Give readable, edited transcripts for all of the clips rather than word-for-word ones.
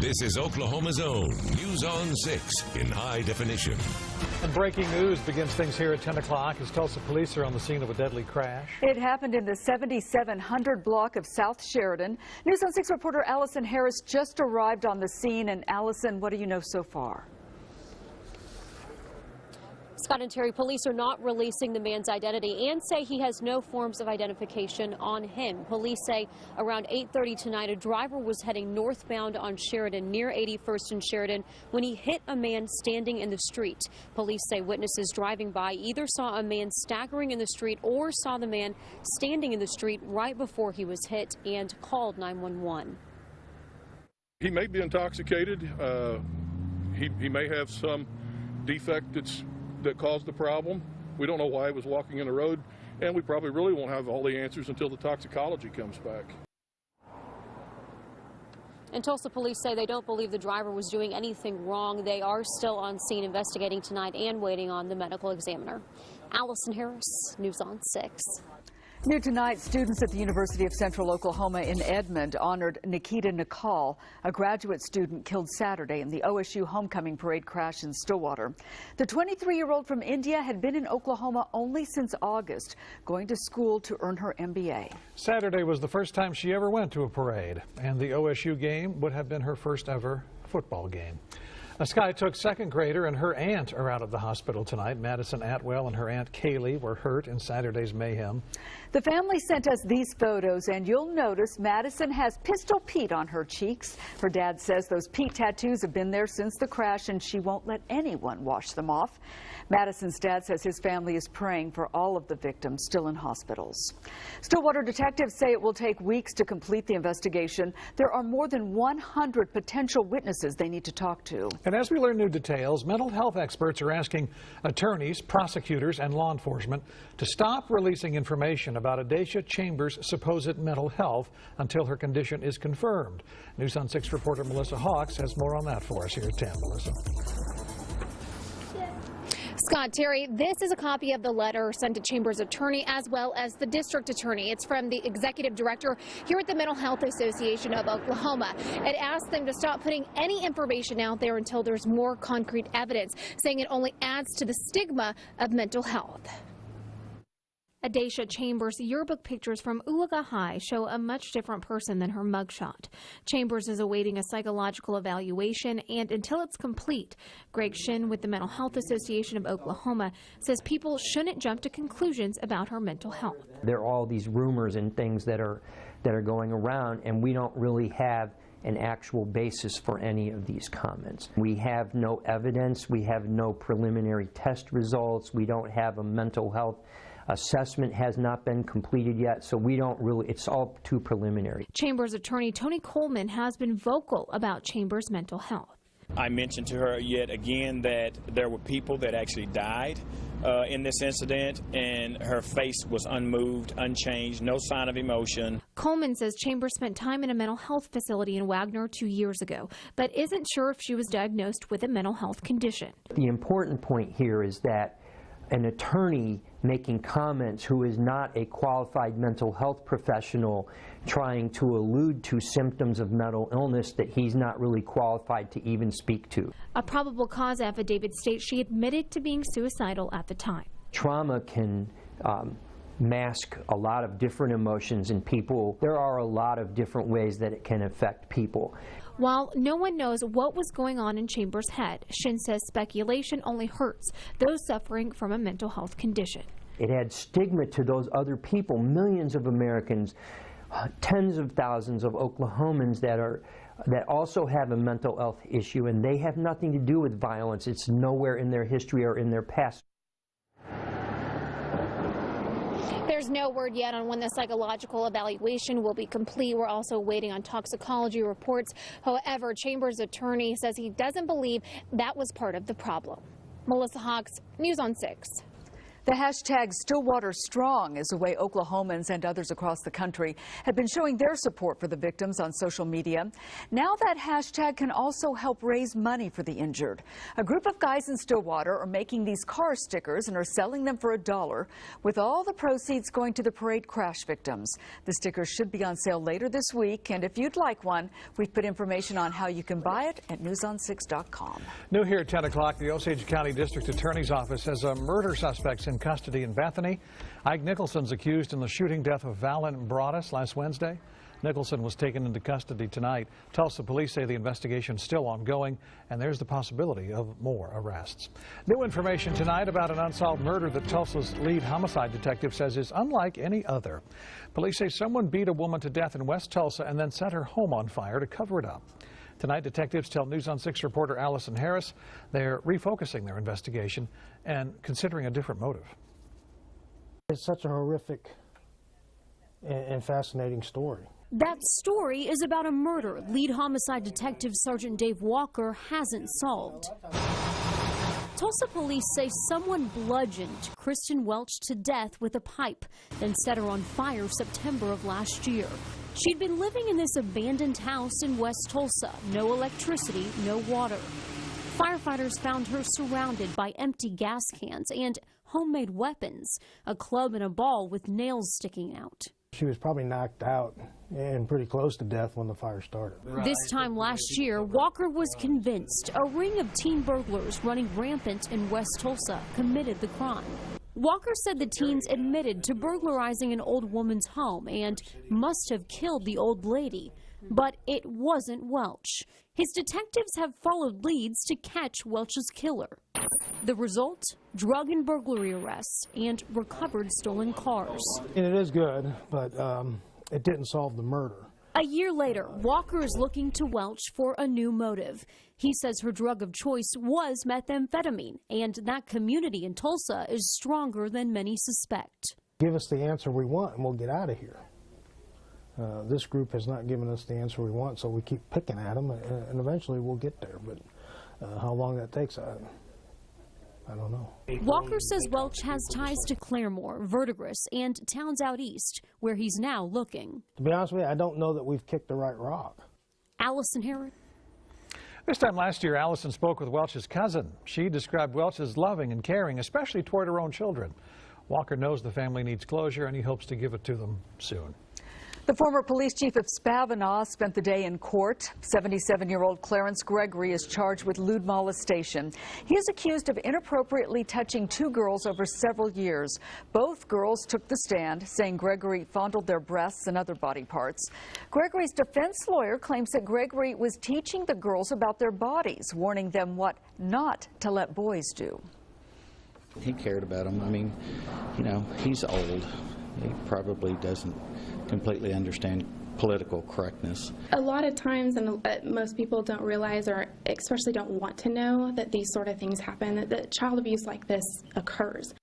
This is Oklahoma's own News on 6 in high definition. And breaking news begins things here at 10 o'clock as Tulsa police are on the scene of a deadly crash. It happened in the 7700 block of South Sheridan. News on 6 reporter Allison Harris just arrived on the scene. And Allison, what do you know so far? Scott and Terry, police are not releasing the man's identity and say he has no forms of identification on him. Police say around 8:30 tonight, a driver was heading northbound on Sheridan near 81st and Sheridan when he hit a man standing in the street. Police say witnesses driving by either saw a man staggering in the street or saw the man standing in the street right before he was hit and called 911. He may be intoxicated. He may have some defect that caused the problem. We don't know why he was walking in the road, and we probably really won't have all the answers until the toxicology comes back. And Tulsa police say they don't believe the driver was doing anything wrong. They are still on scene investigating tonight and waiting on the medical examiner. Allison Harris, News on 6. New tonight, students at the University of Central Oklahoma in Edmond honored Nikita Nikal, a graduate student killed Saturday in the OSU homecoming parade crash in Stillwater. The 23-year-old from India had been in Oklahoma only since August, going to school to earn her MBA. Saturday was the first time she ever went to a parade, and the OSU game would have been her first ever football game. A Sky took second grader and her aunt are out of the hospital tonight. Madison Atwell and her aunt Kaylee were hurt in Saturday's mayhem. The family sent us these photos, and you'll notice Madison has Pistol Pete on her cheeks. Her dad says those Pete tattoos have been there since the crash, and she won't let anyone wash them off. Madison's dad says his family is praying for all of the victims still in hospitals. Stillwater detectives say it will take weeks to complete the investigation. There are more than 100 potential witnesses they need to talk to. And as we learn new details, mental health experts are asking attorneys, prosecutors, and law enforcement to stop releasing information about Adacia Chambers' supposed mental health until her condition is confirmed. News on 6 reporter Melissa Hawks has more on that for us here at 10. Melissa. Scott, Terry, this is a copy of the letter sent to Chambers' attorney as well as the district attorney. It's from the executive director here at the Mental Health Association of Oklahoma. It asks them to stop putting any information out there until there's more concrete evidence, saying it only adds to the stigma of mental health. Adacia Chambers' yearbook pictures from Ulaga High show a much different person than her mugshot. Chambers is awaiting a psychological evaluation, and until it's complete, Greg Shin with the Mental Health Association of Oklahoma says people shouldn't jump to conclusions about her mental health. There are all these rumors and things that are going around, and we don't really have an actual basis for any of these comments. We have no evidence. We have no preliminary test results. We don't have a mental health assessment has not been completed yet, so we don't really, it's all too preliminary. Chambers attorney Tony Coleman has been vocal about Chambers' mental health. I mentioned to her yet again that there were people that actually died in this incident, and her face was unmoved, unchanged, no sign of emotion. Coleman says Chambers spent time in a mental health facility in Wagner 2 years ago, but isn't sure if she was diagnosed with a mental health condition. The important point here is that an attorney making comments who is not a qualified mental health professional trying to allude to symptoms of mental illness that he's not really qualified to even speak to. A probable cause affidavit states she admitted to being suicidal at the time. Trauma can mask a lot of different emotions in people. There are a lot of different ways that it can affect people. While no one knows what was going on in Chambers' head, Shin says speculation only hurts those suffering from a mental health condition. It adds stigma to those other people, millions of Americans, tens of thousands of Oklahomans that also have a mental health issue, and they have nothing to do with violence. It's nowhere in their history or in their past. There's no word yet on when the psychological evaluation will be complete. We're also waiting on toxicology reports. However, Chambers' attorney says he doesn't believe that was part of the problem. Melissa Hawks, News on 6. The hashtag #StillwaterStrong is a way Oklahomans and others across the country have been showing their support for the victims on social media. Now that hashtag can also help raise money for the injured. A group of guys in Stillwater are making these car stickers and are selling them for $1, with all the proceeds going to the parade crash victims. The stickers should be on sale later this week, and if you'd like one, we've put information on how you can buy it at newson6.com. New here at 10 o'clock, the Osage County District Attorney's Office has a murder suspect in custody in Bethany. Ike Nicholson's accused in the shooting death of Valen Broadus last Wednesday. Nicholson was taken into custody tonight. Tulsa police say the investigation is still ongoing, and there's the possibility of more arrests. New information tonight about an unsolved murder that Tulsa's lead homicide detective says is unlike any other. Police say someone beat a woman to death in West Tulsa and then set her home on fire to cover it up. Tonight, detectives tell News on 6 reporter Allison Harris they're refocusing their investigation and considering a different motive. It's such a horrific and fascinating story. That story is about a murder lead homicide detective Sergeant Dave Walker hasn't solved. Tulsa police say someone bludgeoned Kristen Welch to death with a pipe, then set her on fire September of last year. She'd been living in this abandoned house in West Tulsa. No electricity, no water. Firefighters found her surrounded by empty gas cans and homemade weapons, a club and a ball with nails sticking out. She was probably knocked out and pretty close to death when the fire started. This time last year, Walker was convinced a ring of teen burglars running rampant in West Tulsa committed the crime. Walker said the teens admitted to burglarizing an old woman's home and must have killed the old lady, but it wasn't Welch. His detectives have followed leads to catch Welch's killer. The result? Drug and burglary arrests and recovered stolen cars. And it is good, but it didn't solve the murder. A year later, Walker is looking to Welch for a new motive. He says her drug of choice was methamphetamine, and that community in Tulsa is stronger than many suspect. Give us the answer we want and we'll get out of here. This group has not given us the answer we want, so we keep picking at them, and eventually we'll get there. But how long that takes, I don't know. Walker says Welch has ties to Claremore, Verdigris, and towns out east, where he's now looking. To be honest with you, I don't know that we've kicked the right rock. Allison Harris. This time last year, Allison spoke with Welch's cousin. She described Welch as loving and caring, especially toward her own children. Walker knows the family needs closure, and he hopes to give it to them soon. The former police chief of Spavinaw spent the day in court. 77-year-old Clarence Gregory is charged with lewd molestation. He is accused of inappropriately touching 2 girls over several years. Both girls took the stand, saying Gregory fondled their breasts and other body parts. Gregory's defense lawyer claims that Gregory was teaching the girls about their bodies, warning them what not to let boys do. He cared about them. I mean, you know, he's old. He probably doesn't completely understand political correctness. A lot of times, and most people don't realize, or especially don't want to know, that these sort of things happen, that child abuse like this occurs.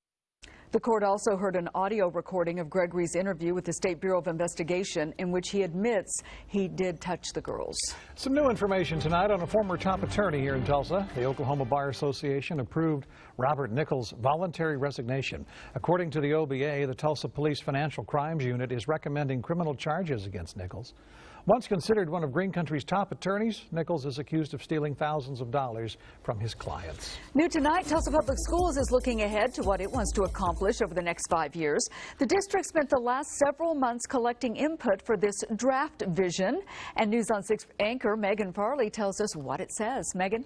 The court also heard an audio recording of Gregory's interview with the State Bureau of Investigation in which he admits he did touch the girls. Some new information tonight on a former top attorney here in Tulsa. The Oklahoma Bar Association approved Robert Nichols' voluntary resignation. According to the OBA, the Tulsa Police Financial Crimes Unit is recommending criminal charges against Nichols. Once considered one of Green Country's top attorneys, Nichols is accused of stealing thousands of dollars from his clients. New tonight, Tulsa Public Schools is looking ahead to what it wants to accomplish over the next 5 years. The district spent the last several months collecting input for this draft vision. And News on 6 anchor Megan Farley tells us what it says. Megan?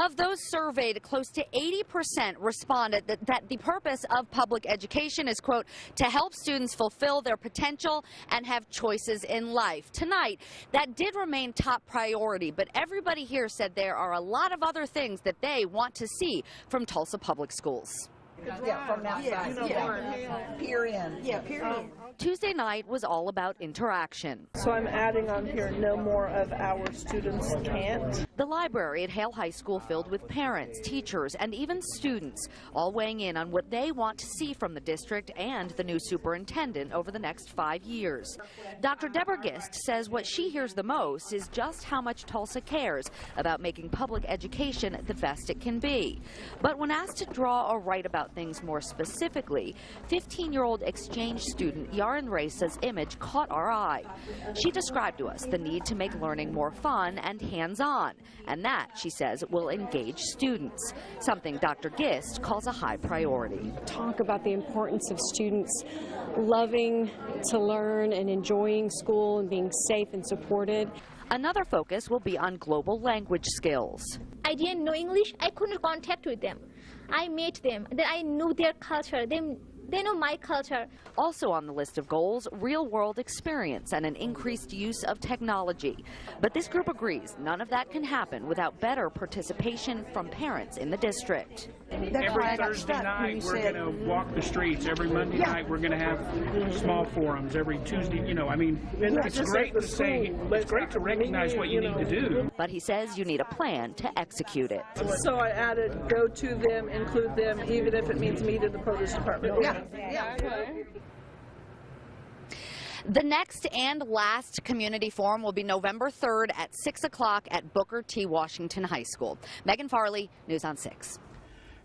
Of those surveyed, close to 80% responded that the purpose of public education is, quote, to help students fulfill their potential and have choices in life. Tonight, that did remain top priority, but everybody here said there are a lot of other things that they want to see from Tulsa Public Schools. Yeah, from outside. Peer in. Yeah, peer in. Tuesday night was all about interaction. So I'm adding on here, no more of our students can't. The library at Hale High School filled with parents, teachers, and even students, all weighing in on what they want to see from the district and the new superintendent over the next 5 years. Dr. Deborah Gist says what she hears the most is just how much Tulsa cares about making public education the best it can be. But when asked to draw or write about things more specifically, 15-year-old exchange student Yaren Race's image caught our eye. She described to us the need to make learning more fun and hands-on, and that, she says, will engage students, something Dr. Gist calls a high priority. Talk about the importance of students loving to learn and enjoying school and being safe and supported. Another focus will be on global language skills. I didn't know English. I couldn't contact with them. I met them. Then I knew their culture. They know my culture. Also on the list of goals, real-world experience and an increased use of technology. But this group agrees none of that can happen without better participation from parents in the district. Every Thursday night we're going to walk the streets. Every Monday night we're going to have small forums. Every Tuesday, I mean, it's great to say, it's great to recognize what you need to do. But he says you need a plan to execute it. So I added go to them, include them, even if it means meet at the produce department. The next and last community forum will be November 3rd at 6 o'clock at Booker T. Washington High School. Megan Farley, News on 6.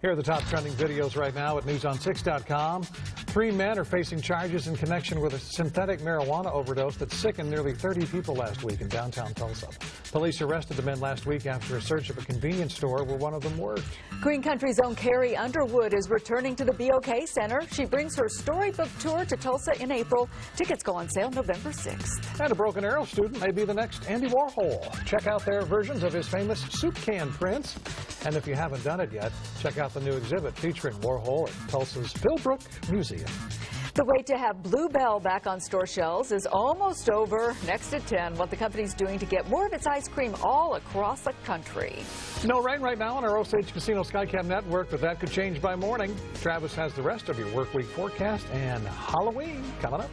Here are the top trending videos right now at newson6.com. 3 men are facing charges in connection with a synthetic marijuana overdose that sickened nearly 30 people last week in downtown Tulsa. Police arrested the men last week after a search of a convenience store where one of them worked. Green Country's own Carrie Underwood is returning to the BOK Center. She brings her storybook tour to Tulsa in April. Tickets go on sale November 6th. And a Broken Arrow student may be the next Andy Warhol. Check out their versions of his famous soup can prints. And if you haven't done it yet, check out the new exhibit featuring Warhol at Tulsa's Philbrook Museum. The wait to have Bluebell back on store shelves is almost over. Next at 10, what the company's doing to get more of its ice cream all across the country. No rain right now on our Osage Casino Skycam network, but that could change by morning. Travis has the rest of your work week forecast and Halloween coming up.